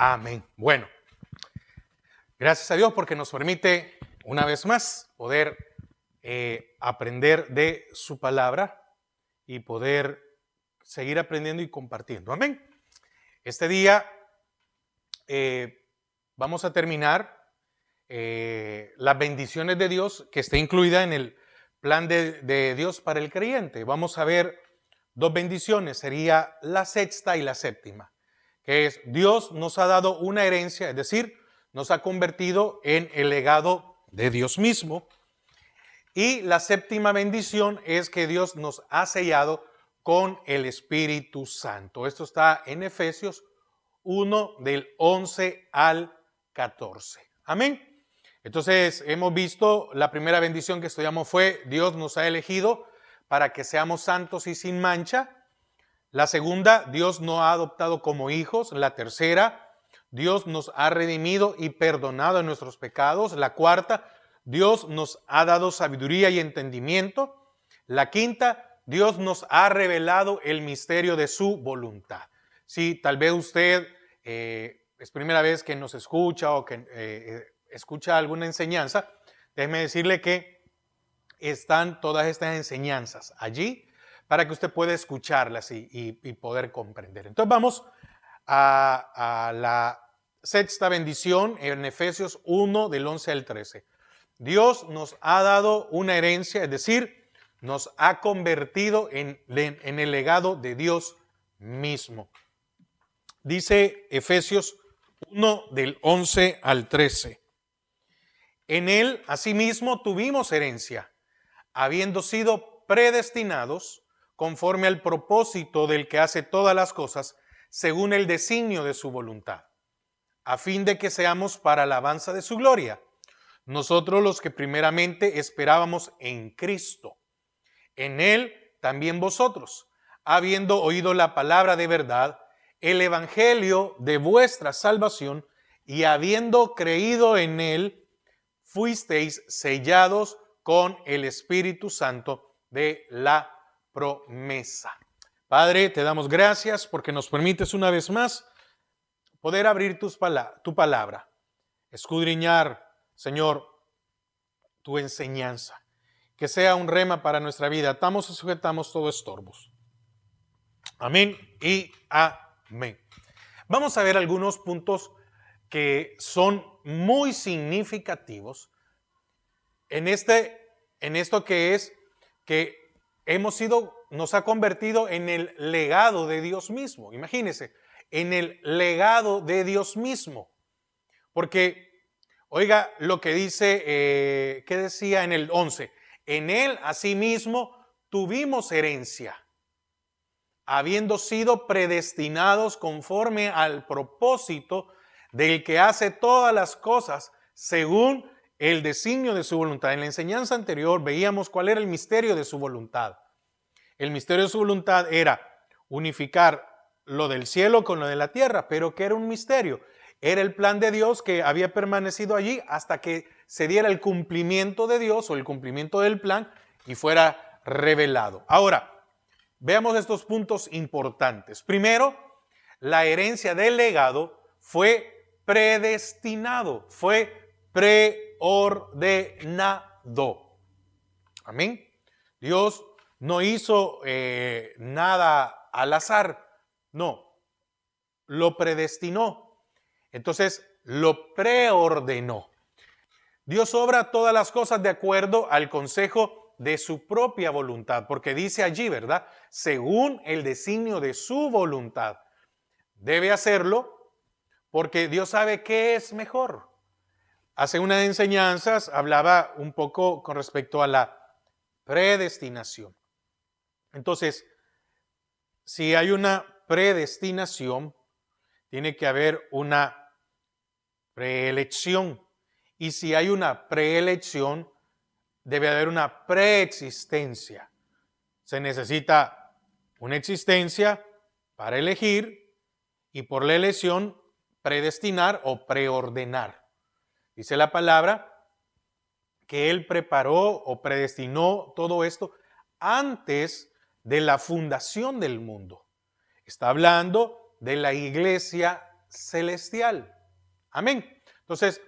Amén. Bueno, gracias a Dios porque nos permite una vez más poder aprender de su palabra y poder seguir aprendiendo y compartiendo. Amén. Este día vamos a terminar las bendiciones de Dios que está incluida en el plan de Dios para el creyente. Vamos a ver dos bendiciones, sería la sexta y la séptima, que es Dios nos ha dado una herencia, es decir, nos ha convertido en el legado de Dios mismo. Y la séptima bendición es que Dios nos ha sellado con el Espíritu Santo. Esto está en Efesios 1 del 11 al 14. Amén. Entonces hemos visto la primera bendición que estudiamos fue Dios nos ha elegido para que seamos santos y sin mancha. La segunda, Dios nos ha adoptado como hijos. La tercera, Dios nos ha redimido y perdonado nuestros pecados. La cuarta, Dios nos ha dado sabiduría y entendimiento. La quinta, Dios nos ha revelado el misterio de su voluntad. Si tal vez usted es primera vez que nos escucha o que escucha alguna enseñanza, déjeme decirle que están todas estas enseñanzas allí para que usted pueda escucharlas y poder comprender. Entonces vamos a la sexta bendición en Efesios 1 del 11 al 13. Dios nos ha dado una herencia, es decir, nos ha convertido en el legado de Dios mismo. Dice Efesios 1 del 11 al 13. En él, asimismo, tuvimos herencia, habiendo sido predestinados conforme al propósito del que hace todas las cosas, según el designio de su voluntad, a fin de que seamos para alabanza de su gloria, nosotros los que primeramente esperábamos en Cristo. En él también vosotros, habiendo oído la palabra de verdad, el evangelio de vuestra salvación, y habiendo creído en él, fuisteis sellados con el Espíritu Santo de la promesa. Padre, te damos gracias porque nos permites una vez más poder abrir tu palabra, escudriñar, Señor, tu enseñanza, que sea un rema para nuestra vida. Atamos y sujetamos todo estorbos. Amén y amén. Vamos a ver algunos puntos que son muy significativos en esto que es que nos ha convertido en el legado de Dios mismo. Imagínense, en el legado de Dios mismo. Porque, oiga, lo que dice, ¿qué decía en el 11? En él, asimismo, tuvimos herencia, habiendo sido predestinados conforme al propósito del que hace todas las cosas según el designio de su voluntad. En la enseñanza anterior veíamos cuál era el misterio de su voluntad. El misterio de su voluntad era unificar lo del cielo con lo de la tierra, pero ¿qué era un misterio? Era el plan de Dios que había permanecido allí hasta que se diera el cumplimiento de Dios o el cumplimiento del plan y fuera revelado. Ahora, veamos estos puntos importantes. Primero, la herencia del legado fue predestinado, fue preordenado. Amén. Dios no hizo nada al azar, no, lo predestinó. Entonces, lo preordenó. Dios obra todas las cosas de acuerdo al consejo de su propia voluntad, porque dice allí, ¿verdad? Según el designio de su voluntad. Debe hacerlo porque Dios sabe qué es mejor. Hace unas enseñanzas hablaba un poco con respecto a la predestinación. Entonces, si hay una predestinación, tiene que haber una preelección. Y si hay una preelección, debe haber una preexistencia. Se necesita una existencia para elegir y por la elección predestinar o preordenar. Dice la palabra que Él preparó o predestinó todo esto antes de la fundación del mundo. Está hablando de la iglesia celestial. Amén. Entonces,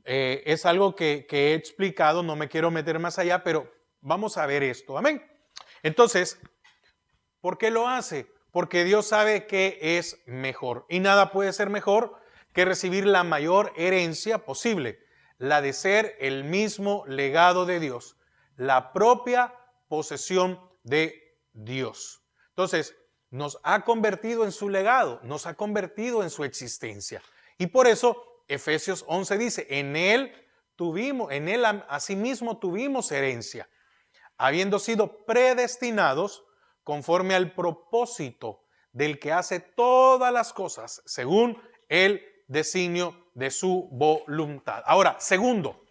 es algo que he explicado, no me quiero meter más allá, pero vamos a ver esto. Amén. Entonces, ¿por qué lo hace? Porque Dios sabe que es mejor. Y nada puede ser mejor que recibir la mayor herencia posible, la de ser el mismo legado de Dios, la propia posesión de Dios. Entonces, nos ha convertido en su legado, nos ha convertido en su existencia. Y por eso Efesios 11 dice, en Él asimismo tuvimos herencia, habiendo sido predestinados conforme al propósito del que hace todas las cosas según el designio de su voluntad. Ahora, segundo,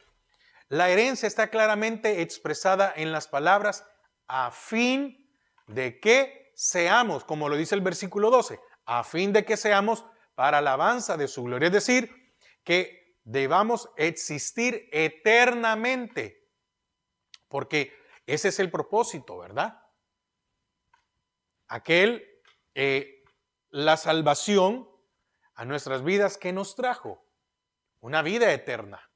la herencia está claramente expresada en las palabras a fin de que seamos, como lo dice el versículo 12, a fin de que seamos para alabanza de su gloria. Es decir, que debamos existir eternamente, porque ese es el propósito, ¿verdad? La salvación a nuestras vidas que nos trajo, una vida eterna.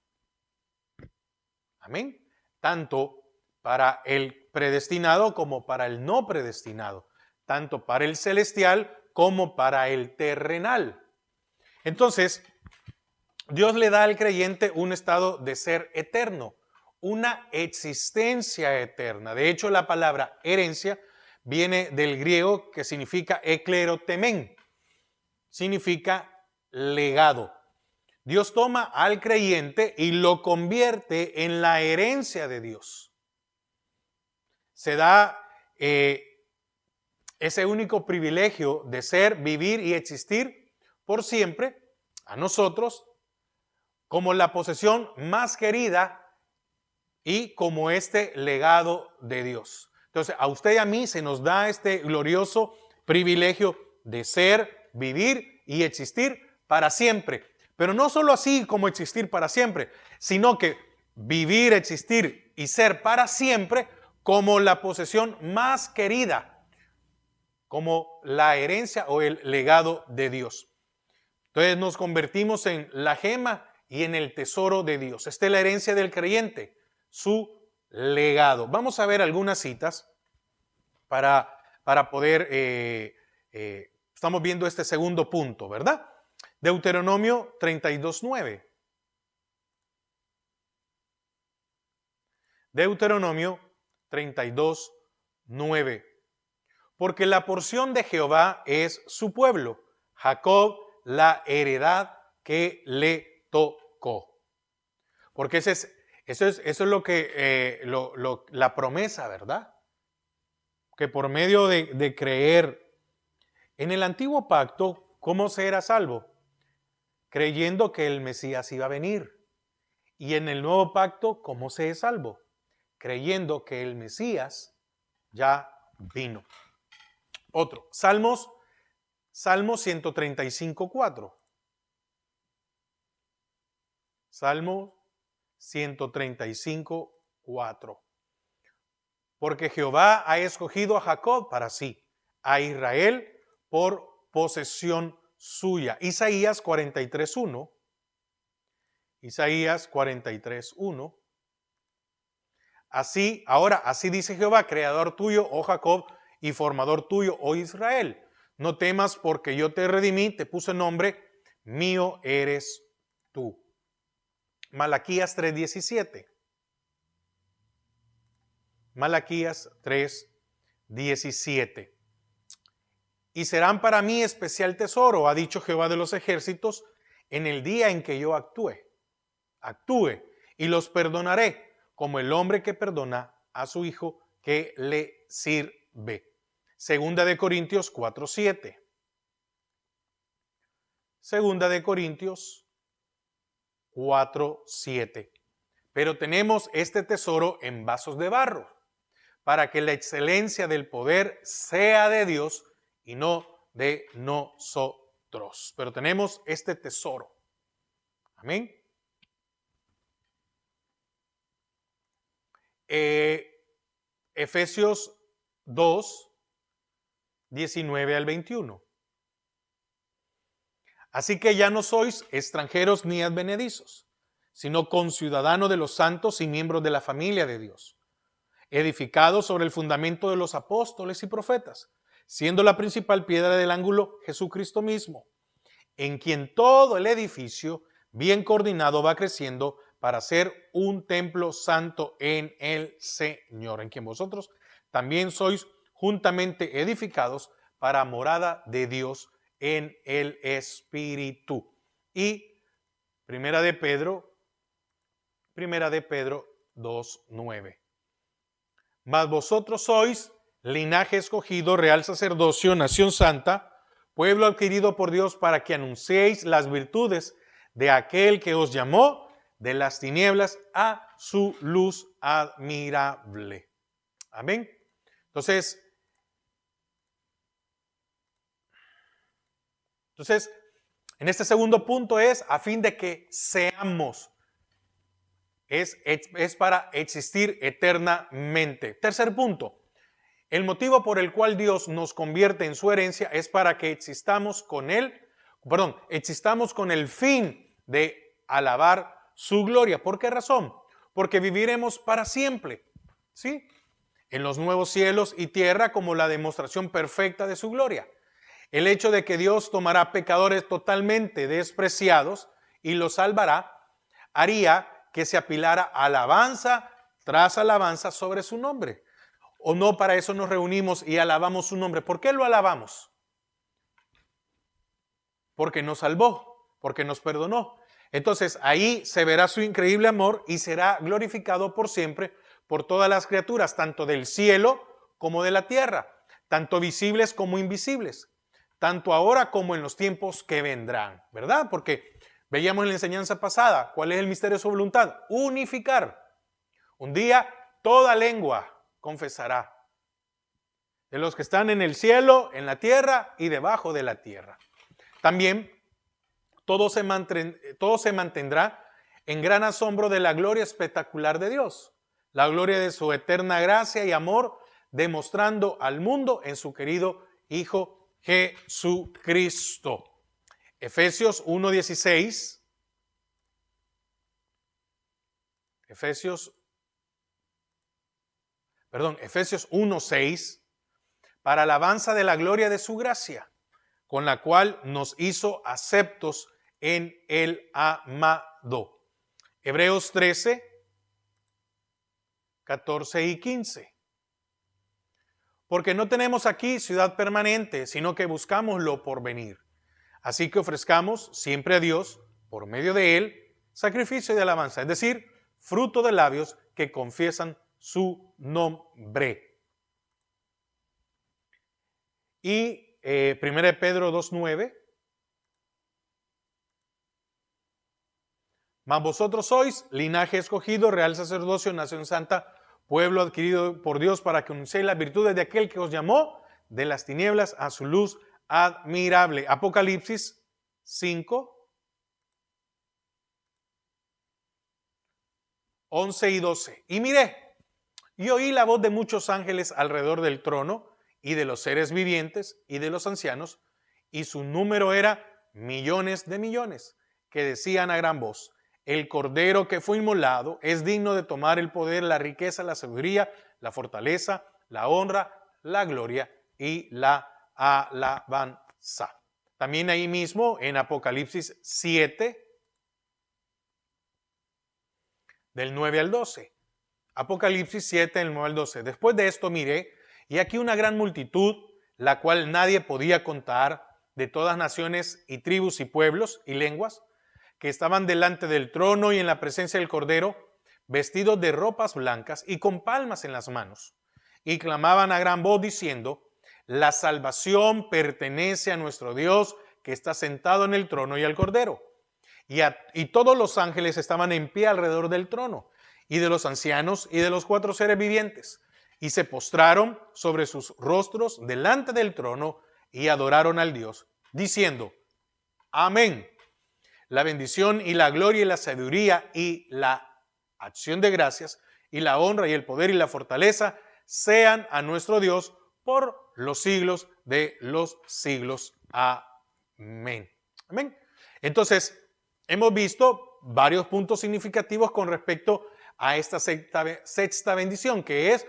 Amén. Tanto para el predestinado como para el no predestinado, tanto para el celestial como para el terrenal. Entonces, Dios le da al creyente un estado de ser eterno, una existencia eterna. De hecho, la palabra herencia viene del griego que significa eklerotemen, significa legado. Dios toma al creyente y lo convierte en la herencia de Dios. Se da ese único privilegio de ser, vivir y existir por siempre a nosotros como la posesión más querida y como este legado de Dios. Entonces, a usted y a mí se nos da este glorioso privilegio de ser, vivir y existir para siempre. Pero no solo así como existir para siempre, sino que vivir, existir y ser para siempre como la posesión más querida, como la herencia o el legado de Dios. Entonces nos convertimos en la gema y en el tesoro de Dios. Esta es la herencia del creyente, su legado. Vamos a ver algunas citas para poder, estamos viendo este segundo punto, ¿verdad? Deuteronomio 32:9. Deuteronomio 32:9. Porque la porción de Jehová es su pueblo, Jacob la heredad que le tocó. Porque eso es lo que la promesa, ¿verdad? Que por medio de creer en el antiguo pacto, ¿cómo se era salvo? Creyendo que el Mesías iba a venir. Y en el nuevo pacto, ¿cómo se es salvo? Creyendo que el Mesías ya vino. Otro, Salmo 135:4. Salmo 135:4. Porque Jehová ha escogido a Jacob para sí, a Israel por posesión suya. Isaías 43:1. Isaías 43:1. Así dice Jehová, creador tuyo, oh Jacob, y formador tuyo, oh Israel. No temas porque yo te redimí, te puse nombre, mío eres tú. Malaquías 3:17. Malaquías 3:17. Y serán para mí especial tesoro, ha dicho Jehová de los ejércitos, en el día en que yo actúe, y los perdonaré, como el hombre que perdona a su hijo que le sirve. Segunda de Corintios 4:7. Segunda de Corintios 4:7. Pero tenemos este tesoro en vasos de barro, para que la excelencia del poder sea de Dios y no de nosotros. Pero tenemos este tesoro. Amén. Efesios 2:19 al 21. Así que ya no sois extranjeros ni advenedizos, sino conciudadanos de los santos y miembros de la familia de Dios, edificados sobre el fundamento de los apóstoles y profetas, siendo la principal piedra del ángulo Jesucristo mismo, en quien todo el edificio, bien coordinado, va creciendo para ser un templo santo en el Señor, en quien vosotros también sois juntamente edificados para morada de Dios en el Espíritu. Y Primera de Pedro 2:9. Mas vosotros sois linaje escogido, real sacerdocio, nación santa, pueblo adquirido por Dios para que anunciéis las virtudes de aquel que os llamó de las tinieblas a su luz admirable. Amén. Entonces, en este segundo punto es a fin de que seamos. Es para existir eternamente. Tercer punto. El motivo por el cual Dios nos convierte en su herencia es para que existamos con el fin de alabar su gloria. ¿Por qué razón? Porque viviremos para siempre, ¿sí? En los nuevos cielos y tierra como la demostración perfecta de su gloria. El hecho de que Dios tomará pecadores totalmente despreciados y los salvará, haría que se apilara alabanza tras alabanza sobre su nombre. ¿O no para eso nos reunimos y alabamos su nombre? ¿Por qué lo alabamos? Porque nos salvó, porque nos perdonó. Entonces ahí se verá su increíble amor y será glorificado por siempre por todas las criaturas, tanto del cielo como de la tierra, tanto visibles como invisibles, tanto ahora como en los tiempos que vendrán, ¿verdad? Porque veíamos en la enseñanza pasada, ¿cuál es el misterio de su voluntad? Unificar. Un día toda lengua confesará, de los que están en el cielo, en la tierra y debajo de la tierra. También todo se mantendrá en gran asombro de la gloria espectacular de Dios, la gloria de su eterna gracia y amor, demostrando al mundo en su querido Hijo Jesucristo. Efesios 1:16. Efesios 1:6. Para alabanza de la gloria de su gracia, con la cual nos hizo aceptos en el amado. Hebreos 13, 14 y 15. Porque no tenemos aquí ciudad permanente, sino que buscamos lo por venir. Así que ofrezcamos siempre a Dios, por medio de Él, sacrificio de alabanza, es decir, fruto de labios que confiesan su nombre. Y 1 Pedro 2:9. Mas vosotros sois linaje escogido, real sacerdocio, nación santa, pueblo adquirido por Dios para que anunciéis las virtudes de aquel que os llamó de las tinieblas a su luz admirable. Apocalipsis 5, 11 y 12. Y miré, y oí la voz de muchos ángeles alrededor del trono, y de los seres vivientes, y de los ancianos, y su número era millones de millones, que decían a gran voz: el Cordero que fue inmolado es digno de tomar el poder, la riqueza, la sabiduría, la fortaleza, la honra, la gloria y la alabanza. También ahí mismo en Apocalipsis 7, del 9 al 12. Apocalipsis 7, del 9 al 12. Después de esto miré, y aquí una gran multitud, la cual nadie podía contar, de todas naciones y tribus y pueblos y lenguas, que estaban delante del trono y en la presencia del Cordero, vestidos de ropas blancas y con palmas en las manos, y clamaban a gran voz diciendo: la salvación pertenece a nuestro Dios, que está sentado en el trono, y al Cordero. Y todos los ángeles estaban en pie alrededor del trono, y de los ancianos y de los 4 seres vivientes, y se postraron sobre sus rostros delante del trono y adoraron al Dios, diciendo: amén. La bendición y la gloria y la sabiduría y la acción de gracias y la honra y el poder y la fortaleza sean a nuestro Dios por los siglos de los siglos. Amén. Amén. Entonces, hemos visto varios puntos significativos con respecto a esta sexta bendición, que es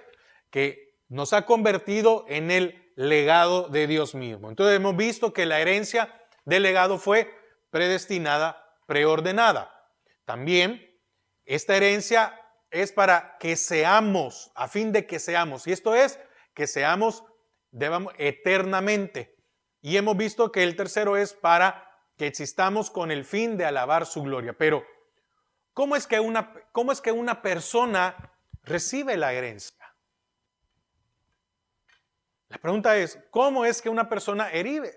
que nos ha convertido en el legado de Dios mismo. Entonces, hemos visto que la herencia del legado fue predestinada, preordenada. También, esta herencia es para que seamos, a fin de que seamos, y esto es, que seamos eternamente. Y hemos visto que el tercero es para que existamos con el fin de alabar su gloria. Pero, ¿cómo es que una persona recibe la herencia? La pregunta es, ¿cómo es que una persona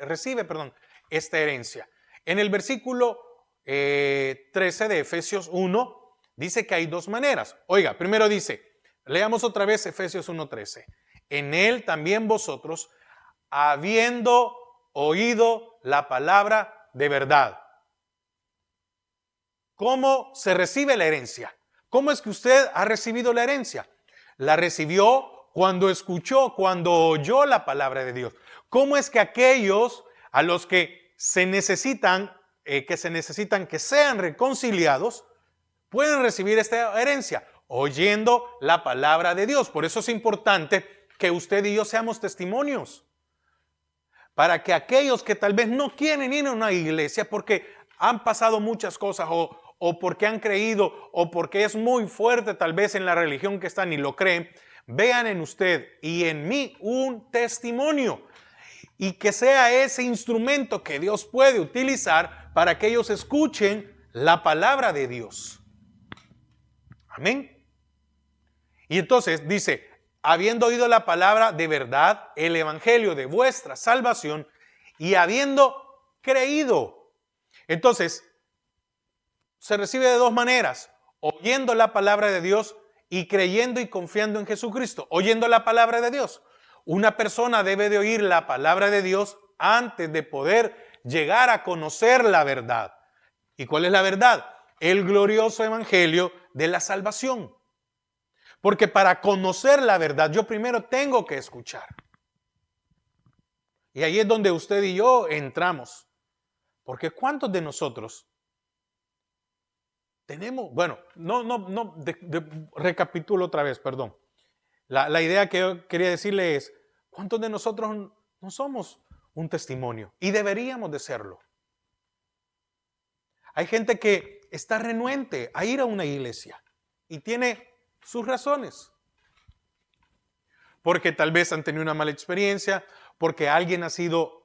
recibe esta herencia? En el versículo 13 de Efesios 1 dice que hay dos maneras. Oiga, primero dice, leamos otra vez Efesios 1:13. En él también vosotros, habiendo oído la palabra de verdad. ¿Cómo se recibe la herencia? ¿Cómo es que usted ha recibido la herencia? La recibió cuando escuchó, cuando oyó la palabra de Dios. ¿Cómo es que aquellos a los que se necesitan que sean reconciliados, pueden recibir esta herencia? Oyendo la palabra de Dios. Por eso es importante que usted y yo seamos testimonios. Para que aquellos que tal vez no quieren ir a una iglesia porque han pasado muchas cosas o porque han creído o porque es muy fuerte tal vez en la religión que están y lo creen, vean en usted y en mí un testimonio y que sea ese instrumento que Dios puede utilizar para que ellos escuchen la palabra de Dios. Amén. Y entonces dice, habiendo oído la palabra de verdad, el evangelio de vuestra salvación, y habiendo creído. Entonces, se recibe de dos maneras, oyendo la palabra de Dios y creyendo y confiando en Jesucristo. Oyendo la palabra de Dios. Una persona debe de oír la palabra de Dios antes de poder llegar a conocer la verdad. ¿Y cuál es la verdad? El glorioso evangelio de la salvación. Porque para conocer la verdad, yo primero tengo que escuchar. Y ahí es donde usted y yo entramos. Porque ¿cuántos de nosotros tenemos? Bueno, recapitulo otra vez, perdón. La idea que yo quería decirle es, ¿cuántos de nosotros no somos un testimonio? Y deberíamos de serlo. Hay gente que está renuente a ir a una iglesia y tiene sus razones. Porque tal vez han tenido una mala experiencia, porque alguien ha sido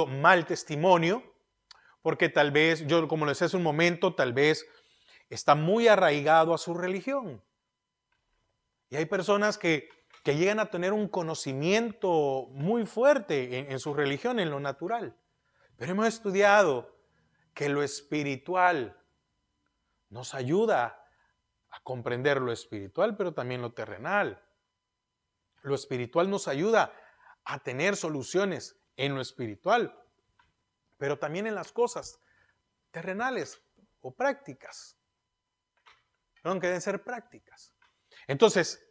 mal testimonio, porque tal vez, yo como les decía hace un momento, tal vez está muy arraigado a su religión. Y hay personas que llegan a tener un conocimiento muy fuerte en su religión, en lo natural. Pero hemos estudiado que lo espiritual nos ayuda a comprender lo espiritual, pero también lo terrenal. Lo espiritual nos ayuda a tener soluciones en lo espiritual, pero también en las cosas terrenales o prácticas. Perdón, que deben ser prácticas. Entonces,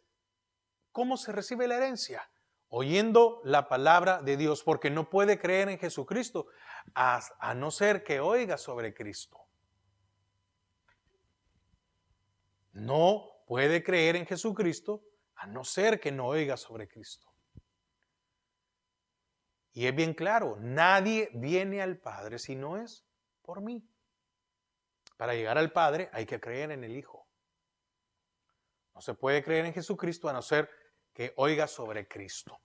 ¿cómo se recibe la herencia? Oyendo la palabra de Dios, porque no puede creer en Jesucristo a no ser que oiga sobre Cristo. No puede creer en Jesucristo a no ser que no oiga sobre Cristo. Y es bien claro, nadie viene al Padre si no es por mí. Para llegar al Padre hay que creer en el Hijo. No se puede creer en Jesucristo a no ser que oiga sobre Cristo.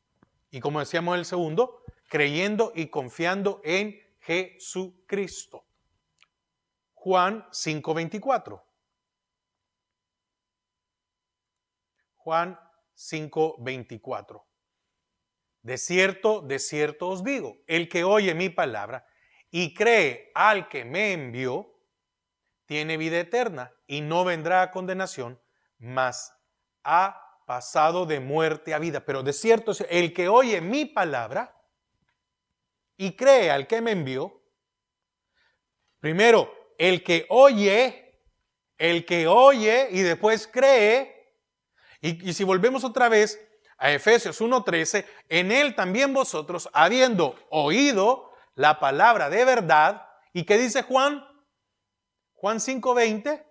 Y como decíamos en el segundo, creyendo y confiando en Jesucristo. Juan 5:24. Juan 5:24. De cierto os digo, el que oye mi palabra y cree al que me envió, tiene vida eterna y no vendrá a condenación, mas ha pasado de muerte a vida. Pero de cierto, el que oye mi palabra y cree al que me envió, primero, el que oye y después cree, y si volvemos otra vez a Efesios 1:13, en él también vosotros, habiendo oído la palabra de verdad ¿Y qué dice Juan? Juan 5:20.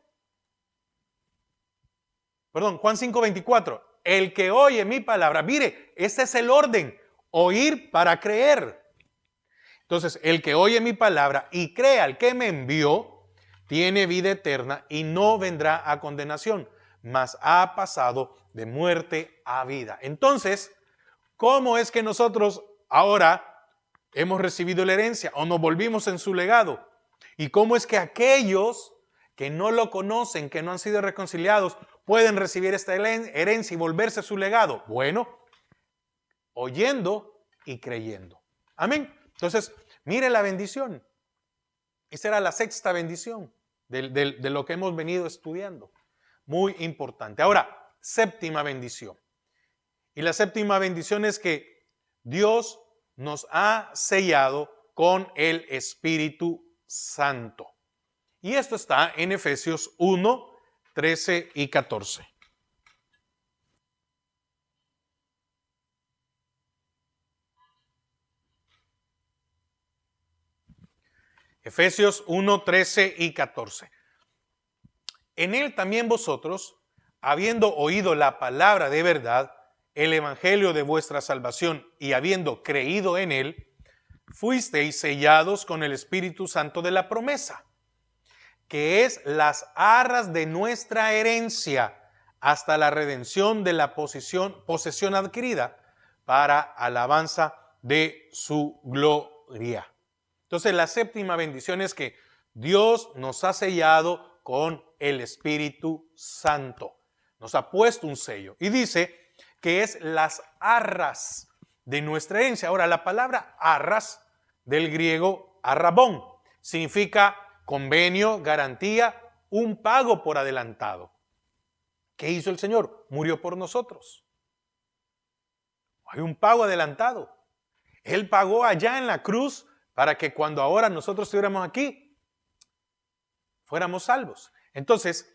Perdón, Juan 5:24. El que oye mi palabra, mire, este es el orden, oír para creer. Entonces, el que oye mi palabra y cree al que me envió, tiene vida eterna y no vendrá a condenación, mas ha pasado de muerte a vida. Entonces, ¿cómo es que nosotros ahora hemos recibido la herencia o nos volvimos en su legado? ¿Y cómo es que aquellos que no lo conocen, que no han sido reconciliados, pueden recibir esta herencia y volverse su legado? Bueno, oyendo y creyendo. Amén. Entonces, mire la bendición. Esa era la sexta bendición de lo que hemos venido estudiando. Muy importante. Ahora, séptima bendición. Y la séptima bendición es que Dios nos ha sellado con el Espíritu Santo. Y esto está en Efesios 1, 13 y 14. Efesios 1, 13 y 14. En él también vosotros, habiendo oído la palabra de verdad, el evangelio de vuestra salvación, y habiendo creído en él, fuisteis sellados con el Espíritu Santo de la promesa, que es las arras de nuestra herencia hasta la redención de la posesión adquirida para alabanza de su gloria. Entonces, la séptima bendición es que Dios nos ha sellado con el Espíritu Santo. Nos ha puesto un sello. Y dice que es las arras de nuestra herencia. Ahora, la palabra arras, del griego arrabón, significa convenio, garantía, un pago por adelantado. ¿Qué hizo el Señor? Murió por nosotros. Hay un pago adelantado. Él pagó allá en la cruz para que cuando ahora nosotros estuviéramos aquí, fuéramos salvos. Entonces,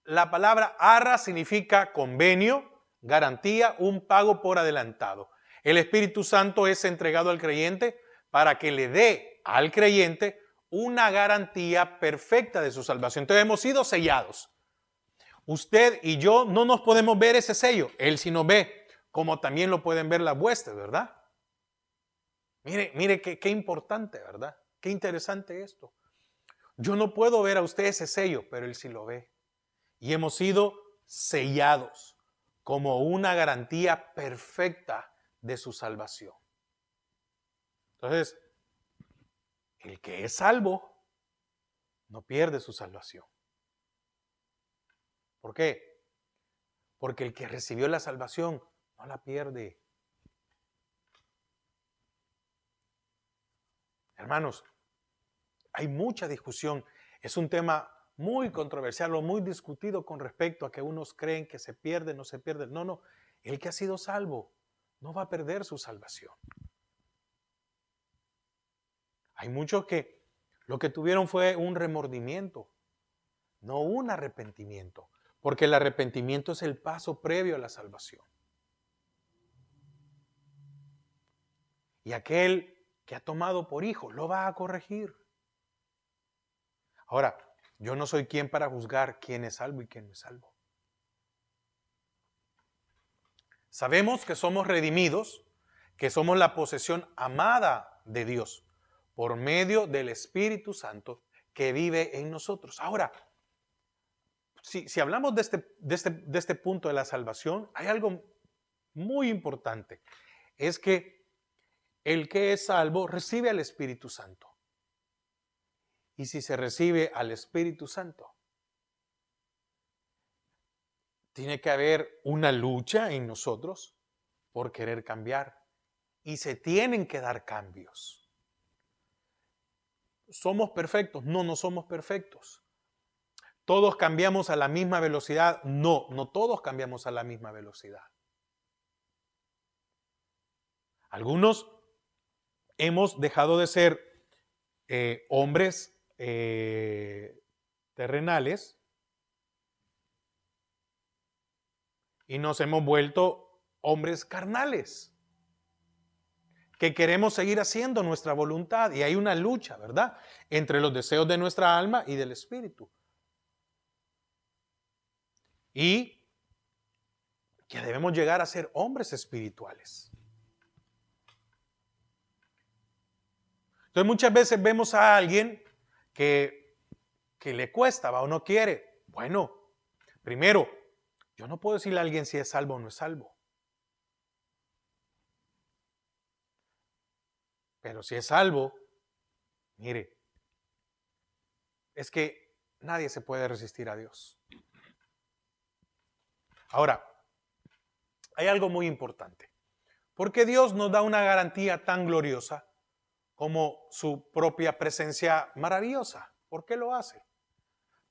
la palabra arra significa convenio, garantía, un pago por adelantado. El Espíritu Santo es entregado al creyente para que le dé al creyente una garantía perfecta de su salvación. Entonces hemos sido sellados. Usted y yo no nos podemos ver ese sello. Él sí nos ve, como también lo pueden ver las vuestras, ¿verdad? Mire qué importante, ¿verdad? Qué interesante esto. Yo no puedo ver a usted ese sello, pero Él sí lo ve. Y hemos sido sellados como una garantía perfecta de su salvación. Entonces, el que es salvo no pierde su salvación. ¿Por qué? Porque el que recibió la salvación no la pierde. Hermanos, hay mucha discusión. Es un tema muy controversial o muy discutido con respecto a que unos creen que se pierde, no se pierde. No. El que ha sido salvo no va a perder su salvación. Hay muchos que lo que tuvieron fue un remordimiento, no un arrepentimiento, porque el arrepentimiento es el paso previo a la salvación. Y aquel que ha tomado por hijo lo va a corregir. Ahora, yo no soy quien para juzgar quién es salvo y quién no es salvo. Sabemos que somos redimidos, que somos la posesión amada de Dios por medio del Espíritu Santo que vive en nosotros. Ahora, si hablamos de este punto de la salvación, hay algo muy importante. Es que el que es salvo recibe al Espíritu Santo. Y si se recibe al Espíritu Santo, tiene que haber una lucha en nosotros por querer cambiar. Y se tienen que dar cambios. ¿Somos perfectos? No somos perfectos. ¿Todos cambiamos a la misma velocidad? No todos cambiamos a la misma velocidad. Algunos hemos dejado de ser hombres terrenales y nos hemos vuelto hombres carnales. que queremos seguir haciendo nuestra voluntad y hay una lucha, ¿verdad? Entre los deseos de nuestra alma y del espíritu. Y que debemos llegar a ser hombres espirituales. Entonces muchas veces vemos a alguien que le cuesta, ¿va? O no quiere. Bueno, primero, yo no puedo decirle a alguien si es salvo o no es salvo. Pero si es salvo, mire, es que nadie se puede resistir a Dios. Ahora, hay algo muy importante. Porque Dios nos da una garantía tan gloriosa como su propia presencia maravillosa. ¿Por qué lo hace?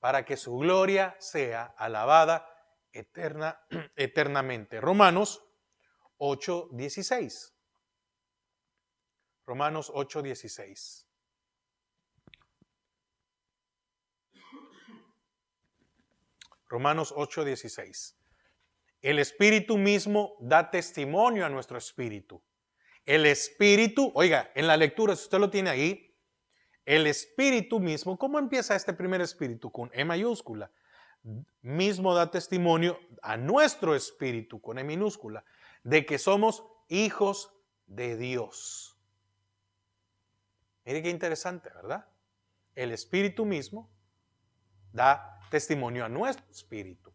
Para que su gloria sea alabada eternamente. Romanos 8:16. Romanos 8:16. Romanos 8:16. El Espíritu mismo da testimonio a nuestro espíritu. El Espíritu, oiga, en la lectura, si usted lo tiene ahí, el Espíritu mismo, ¿cómo empieza este primer Espíritu? Con E mayúscula. Mismo da testimonio a nuestro espíritu, con E minúscula, de que somos hijos de Dios. Mire qué interesante, ¿verdad? El Espíritu mismo da testimonio a nuestro espíritu.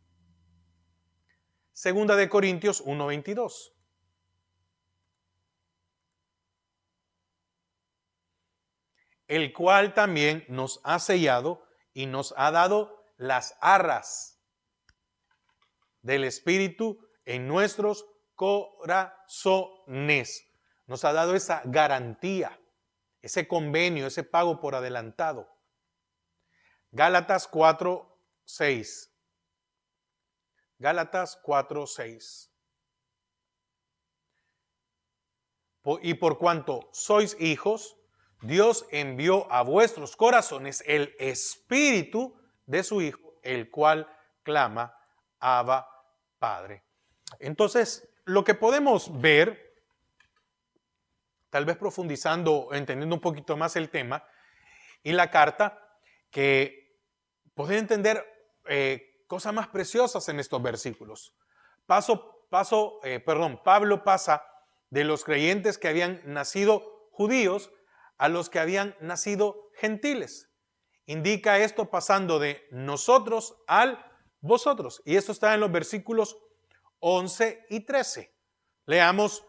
Segunda de Corintios 1:22. El cual también nos ha sellado y nos ha dado las arras del Espíritu en nuestros corazones. Nos ha dado esa garantía, ese convenio, ese pago por adelantado. Gálatas 4:6. Gálatas 4:6. Y por cuanto sois hijos, Dios envió a vuestros corazones el Espíritu de su Hijo, el cual clama, Abba, Padre. Entonces, lo que podemos ver, tal vez profundizando, entendiendo un poquito más el tema y la carta, que poder entender cosas más preciosas en estos versículos. Pablo pasa de los creyentes que habían nacido judíos a los que habían nacido gentiles. Indica esto pasando de nosotros al vosotros. Y esto está en los versículos 11 y 13. Leamos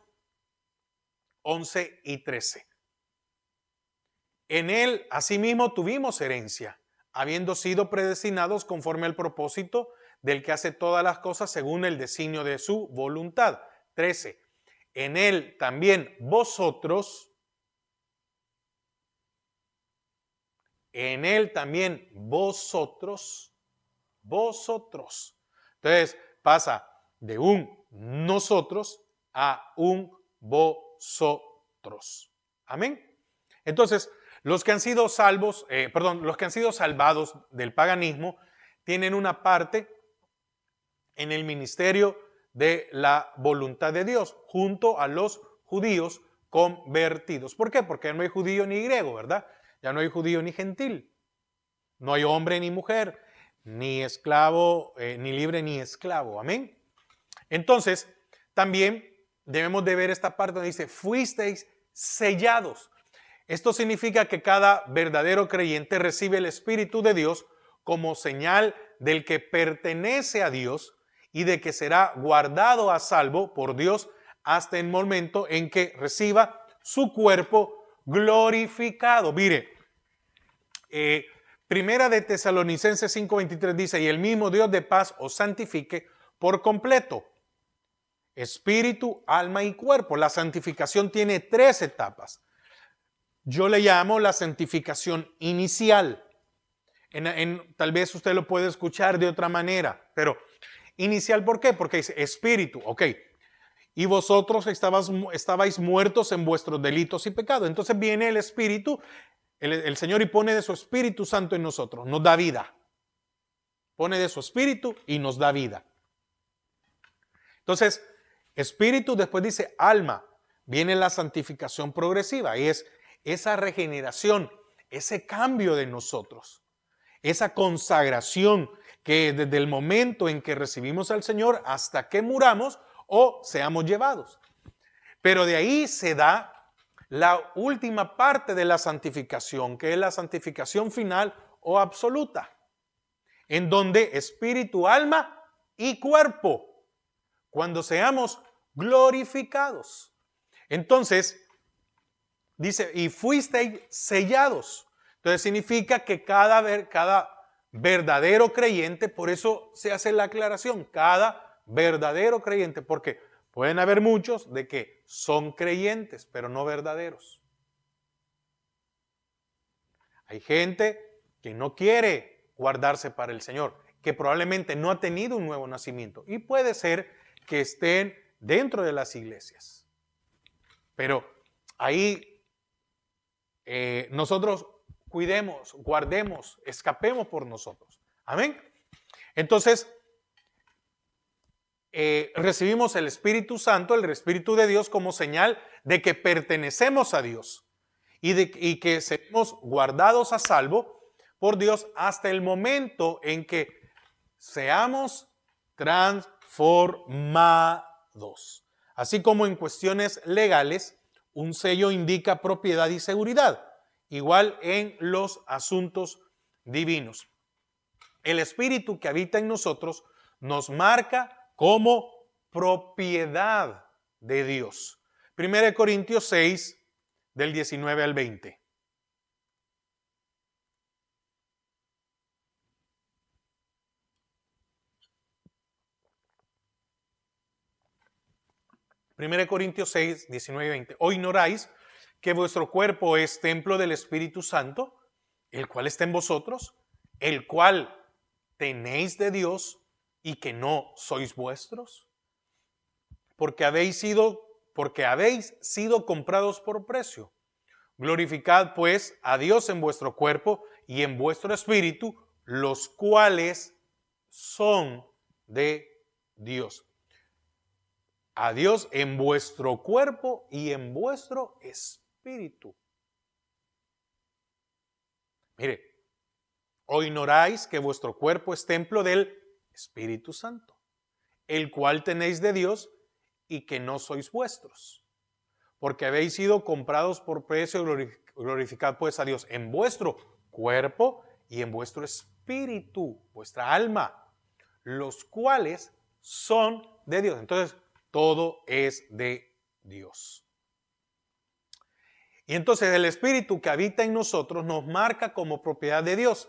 11 y 13. En él, asimismo, tuvimos herencia, habiendo sido predestinados conforme al propósito del que hace todas las cosas según el designio de su voluntad. 13. En él también vosotros, vosotros. Entonces pasa de un nosotros a un vosotros. Amén. Entonces, los que han sido salvados del paganismo tienen una parte en el ministerio de la voluntad de Dios junto a los judíos convertidos. ¿Por qué? Porque no hay judío ni griego, ¿verdad? Ya no hay judío ni gentil. No hay hombre ni mujer, ni esclavo, ni libre ni esclavo. Amén. Entonces, también debemos de ver esta parte donde dice, fuisteis sellados. Esto significa que cada verdadero creyente recibe el Espíritu de Dios como señal del que pertenece a Dios y de que será guardado a salvo por Dios hasta el momento en que reciba su cuerpo glorificado. Mire, Primera de Tesalonicenses 5:23 dice, y el mismo Dios de paz os santifique por completo, espíritu, alma y cuerpo. La santificación tiene 3 etapas. Yo le llamo la santificación inicial. Tal vez usted lo puede escuchar de otra manera, pero inicial, ¿por qué? Porque dice espíritu, ok. Y vosotros estabais muertos en vuestros delitos y pecados. Entonces viene el Espíritu, el Señor, y pone de su Espíritu Santo en nosotros, nos da vida. Pone de su Espíritu y nos da vida. Entonces, Espíritu, después dice alma. viene la santificación progresiva, y es esa regeneración, ese cambio de nosotros, esa consagración que desde el momento en que recibimos al Señor hasta que muramos o seamos llevados. Pero de ahí se da la última parte de la santificación, que es la santificación final o absoluta, en donde espíritu, alma y cuerpo, cuando seamos glorificados. Entonces, dice, y fuisteis sellados. Entonces significa que cada verdadero creyente, por eso se hace la aclaración, cada verdadero creyente, porque pueden haber muchos de que son creyentes, pero no verdaderos. Hay gente que no quiere guardarse para el Señor, que probablemente no ha tenido un nuevo nacimiento, y puede ser que estén dentro de las iglesias. Pero ahí nosotros cuidemos, guardemos, escapemos por nosotros. Amén. Entonces, recibimos el Espíritu Santo, el Espíritu de Dios, como señal de que pertenecemos a Dios y que seremos guardados a salvo por Dios hasta el momento en que seamos transformados. Así como en cuestiones legales, un sello indica propiedad y seguridad, igual en los asuntos divinos. El Espíritu que habita en nosotros nos marca como propiedad de Dios. 1 Corintios 6, del 19 al 20. Primera Corintios 6, 19 y 20. ¿O ignoráis que vuestro cuerpo es templo del Espíritu Santo, el cual está en vosotros, el cual tenéis de Dios y que no sois vuestros? Porque habéis sido comprados por precio. Glorificad pues a Dios en vuestro cuerpo y en vuestro espíritu, los cuales son de Dios. A Dios en vuestro cuerpo y en vuestro espíritu. Mire, ¿o ignoráis que vuestro cuerpo es templo del Espíritu Santo, el cual tenéis de Dios y que no sois vuestros? Porque habéis sido comprados por precio, glorificad pues a Dios en vuestro cuerpo y en vuestro espíritu, vuestra alma, los cuales son de Dios. Entonces, todo es de Dios. Y entonces el Espíritu que habita en nosotros nos marca como propiedad de Dios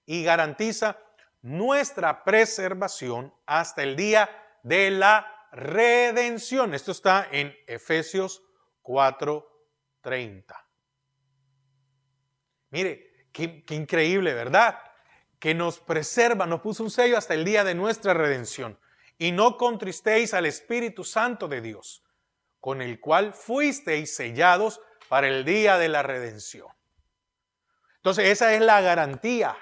y garantiza nuestra preservación hasta el día de la redención. Esto está en Efesios 4:30. Mire, qué increíble, ¿verdad? Que nos preserva, nos puso un sello hasta el día de nuestra redención. Y no contristéis al Espíritu Santo de Dios, con el cual fuisteis sellados para el día de la redención. Entonces, esa es la garantía.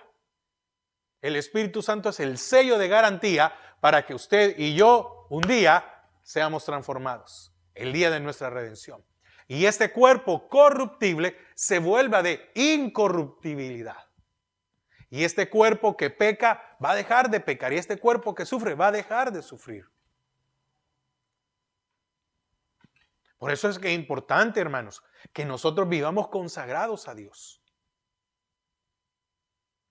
El Espíritu Santo es el sello de garantía para que usted y yo un día seamos transformados, el día de nuestra redención. Y este cuerpo corruptible se vuelva de incorruptibilidad. Y este cuerpo que peca va a dejar de pecar. Y este cuerpo que sufre va a dejar de sufrir. Por eso es que es importante, hermanos, que nosotros vivamos consagrados a Dios.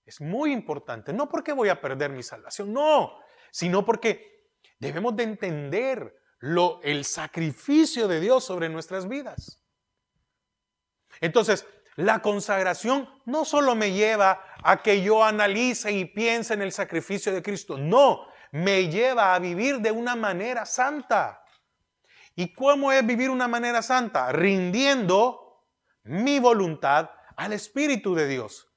Es muy importante. No porque voy a perder mi salvación, no. Sino porque debemos de entender el sacrificio de Dios sobre nuestras vidas. Entonces, la consagración no solo me lleva a que yo analice y piense en el sacrificio de Cristo, no, me lleva a vivir de una manera santa. ¿Y cómo es vivir una manera santa? Rindiendo mi voluntad al Espíritu de Dios.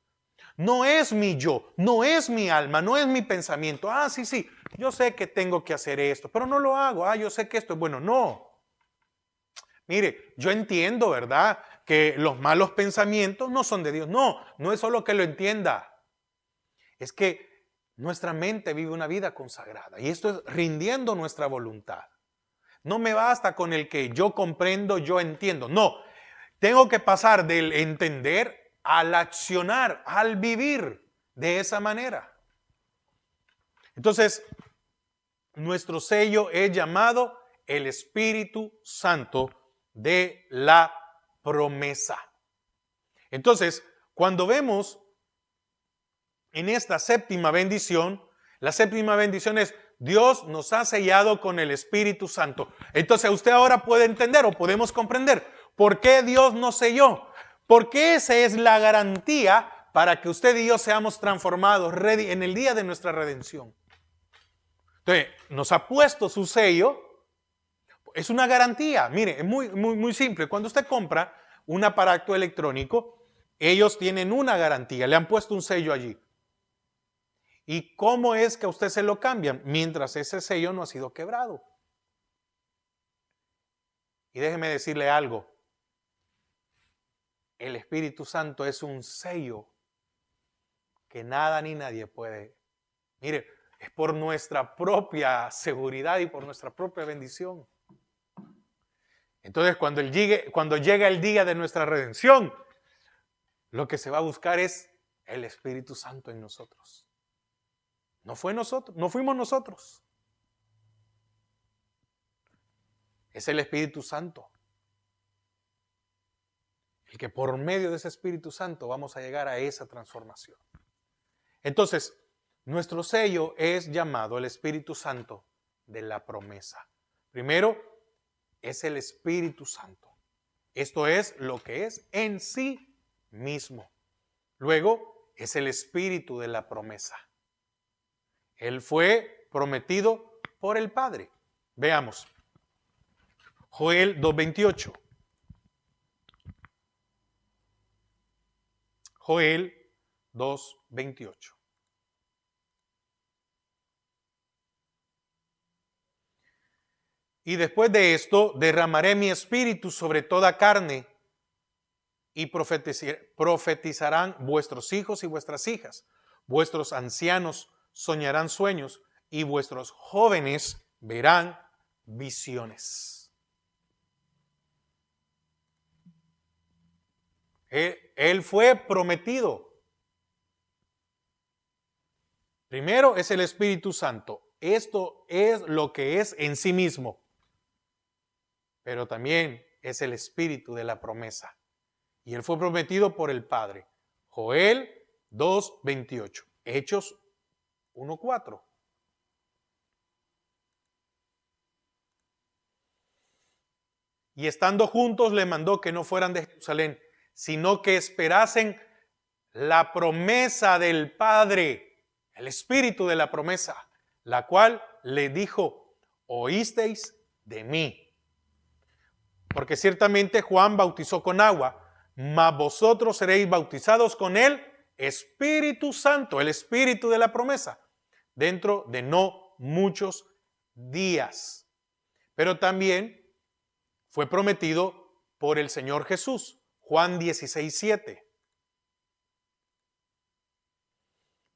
No es mi yo, no es mi alma, no es mi pensamiento. Sí, yo sé que tengo que hacer esto, pero no lo hago. Yo sé que esto es bueno. No. Mire, yo entiendo, ¿verdad?, que los malos pensamientos no son de Dios. No, no es solo que lo entienda. Es que nuestra mente vive una vida consagrada. Y esto es rindiendo nuestra voluntad. No me basta con el que yo comprendo, yo entiendo. No, tengo que pasar del entender al accionar, al vivir de esa manera. Entonces, nuestro sello es llamado el Espíritu Santo de la promesa. Entonces, cuando vemos en esta séptima bendición, la séptima bendición es Dios nos ha sellado con el Espíritu Santo. Entonces usted ahora puede entender o podemos comprender por qué Dios nos selló. Porque esa es la garantía para que usted y yo seamos transformados en el día de nuestra redención. Entonces, nos ha puesto su sello. Es una garantía. Mire, es muy simple. Cuando usted compra un aparato electrónico, ellos tienen una garantía. Le han puesto un sello allí. ¿Y cómo es que a usted se lo cambian? Mientras ese sello no ha sido quebrado. Y déjeme decirle algo. El Espíritu Santo es un sello que nada ni nadie puede. Mire, es por nuestra propia seguridad y por nuestra propia bendición. Entonces, cuando llega el día de nuestra redención, lo que se va a buscar es el Espíritu Santo en nosotros. No fuimos nosotros. Es el Espíritu Santo. El que por medio de ese Espíritu Santo vamos a llegar a esa transformación. Entonces, nuestro sello es llamado el Espíritu Santo de la promesa. Primero, es el Espíritu Santo. Esto es lo que es en sí mismo. Luego, es el Espíritu de la promesa. Él fue prometido por el Padre. Veamos. Joel 2:28. Joel 2:28. Y después de esto derramaré mi espíritu sobre toda carne y profetizarán vuestros hijos y vuestras hijas. Vuestros ancianos soñarán sueños y vuestros jóvenes verán visiones. Él fue prometido. Primero es el Espíritu Santo. Esto es lo que es en sí mismo. Pero también es el Espíritu de la promesa. Y él fue prometido por el Padre. Joel 2:28. Hechos 1:4. Y estando juntos le mandó que no fueran de Jerusalén, sino que esperasen la promesa del Padre, el Espíritu de la promesa, la cual le dijo, oísteis de mí. Porque ciertamente Juan bautizó con agua, mas vosotros seréis bautizados con el Espíritu Santo, el Espíritu de la promesa, dentro de no muchos días. Pero también fue prometido por el Señor Jesús, Juan 16:7.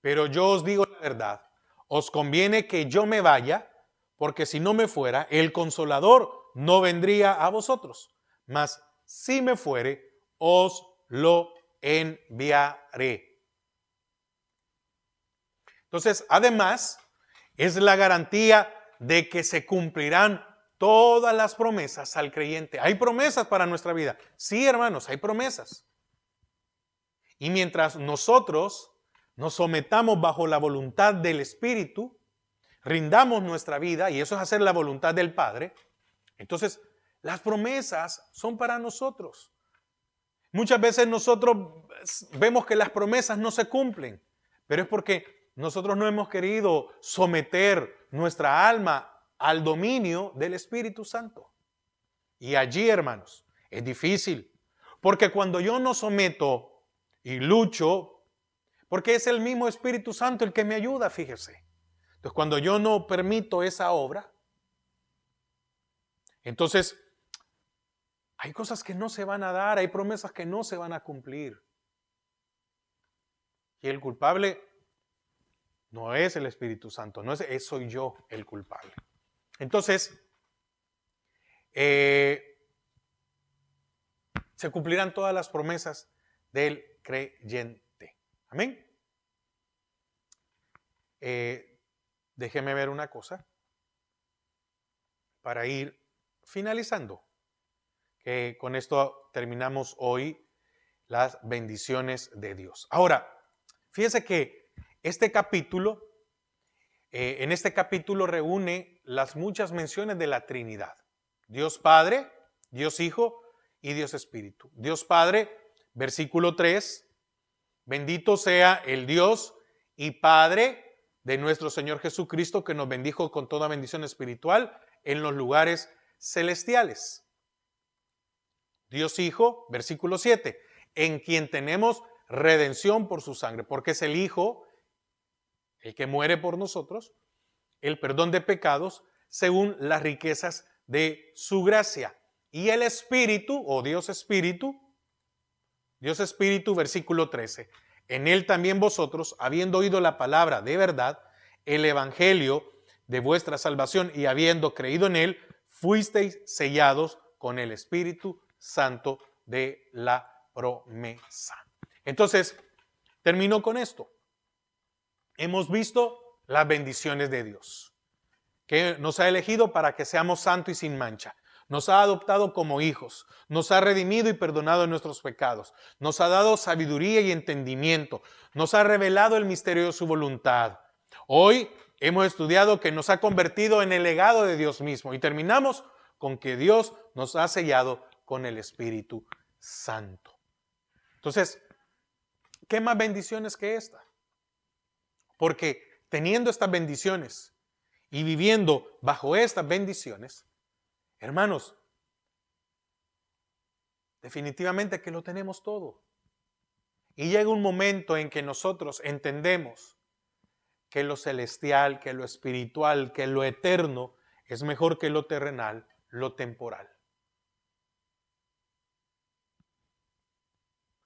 Pero yo os digo la verdad, os conviene que yo me vaya, porque si no me fuera, el Consolador no vendría a vosotros, mas si me fuere, os lo enviaré. Entonces, además, es la garantía de que se cumplirán todas las promesas al creyente. Hay promesas para nuestra vida. Sí, hermanos, hay promesas. Y mientras nosotros nos sometamos bajo la voluntad del Espíritu, rindamos nuestra vida, y eso es hacer la voluntad del Padre, entonces las promesas son para nosotros. Muchas veces nosotros vemos que las promesas no se cumplen, pero es porque nosotros no hemos querido someter nuestra alma al dominio del Espíritu Santo. Y allí, hermanos, es difícil, porque cuando yo no someto y lucho, porque es el mismo Espíritu Santo el que me ayuda, fíjese. Entonces, cuando yo no permito esa obra, entonces hay cosas que no se van a dar, hay promesas que no se van a cumplir. Y el culpable no es el Espíritu Santo, no es, soy yo el culpable. Entonces, se cumplirán todas las promesas del creyente. Amén. Déjeme ver una cosa para ir finalizando, que con esto terminamos hoy las bendiciones de Dios. Ahora, fíjese que este capítulo, en este capítulo reúne las muchas menciones de la Trinidad. Dios Padre, Dios Hijo y Dios Espíritu. Dios Padre, versículo 3, bendito sea el Dios y Padre de nuestro Señor Jesucristo, que nos bendijo con toda bendición espiritual en los lugares celestiales. Dios Hijo, versículo 7, en quien tenemos redención por su sangre, porque es el Hijo, el que muere por nosotros, el perdón de pecados, según las riquezas de su gracia. Y el Espíritu, o Dios Espíritu, versículo 13, en él también vosotros, habiendo oído la palabra de verdad, el evangelio de vuestra salvación, y habiendo creído en él, fuisteis sellados con el Espíritu Santo de la promesa. Entonces, termino con esto. Hemos visto las bendiciones de Dios, que nos ha elegido para que seamos santos y sin mancha. Nos ha adoptado como hijos, nos ha redimido y perdonado nuestros pecados, nos ha dado sabiduría y entendimiento, nos ha revelado el misterio de su voluntad. Hoy hemos estudiado que nos ha convertido en el legado de Dios mismo y terminamos con que Dios nos ha sellado con el Espíritu Santo. Entonces, ¿qué más bendiciones que esta? Porque teniendo estas bendiciones y viviendo bajo estas bendiciones, hermanos, definitivamente que lo tenemos todo. Y llega un momento en que nosotros entendemos que lo celestial, que lo espiritual, que lo eterno es mejor que lo terrenal, lo temporal.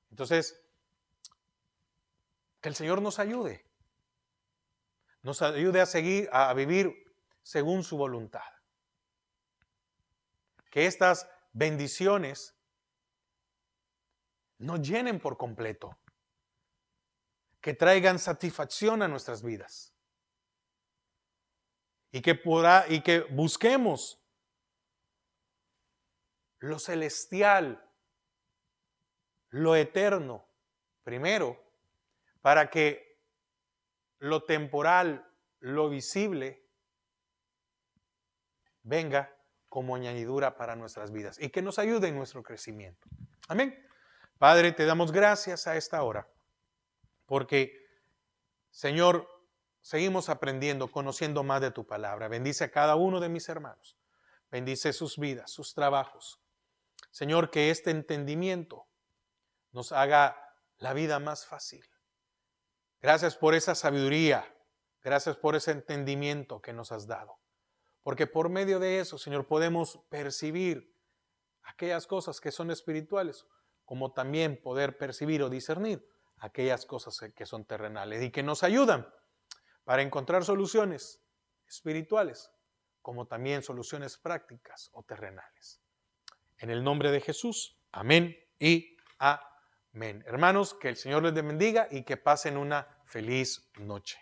Entonces, que el Señor nos ayude a seguir, a vivir según su voluntad. Que estas bendiciones nos llenen por completo, que traigan satisfacción a nuestras vidas y que busquemos lo celestial, lo eterno, primero, para que lo temporal, lo visible, venga como añadidura para nuestras vidas y que nos ayude en nuestro crecimiento. Amén. Padre, te damos gracias a esta hora, porque, Señor, seguimos aprendiendo, conociendo más de tu palabra. Bendice a cada uno de mis hermanos. Bendice sus vidas, sus trabajos. Señor, que este entendimiento nos haga la vida más fácil. Gracias por esa sabiduría. Gracias por ese entendimiento que nos has dado. Porque por medio de eso, Señor, podemos percibir aquellas cosas que son espirituales, como también poder percibir o discernir aquellas cosas que son terrenales y que nos ayudan para encontrar soluciones espirituales, como también soluciones prácticas o terrenales. En el nombre de Jesús, amén y amén. Hermanos, que el Señor les bendiga y que pasen una feliz noche.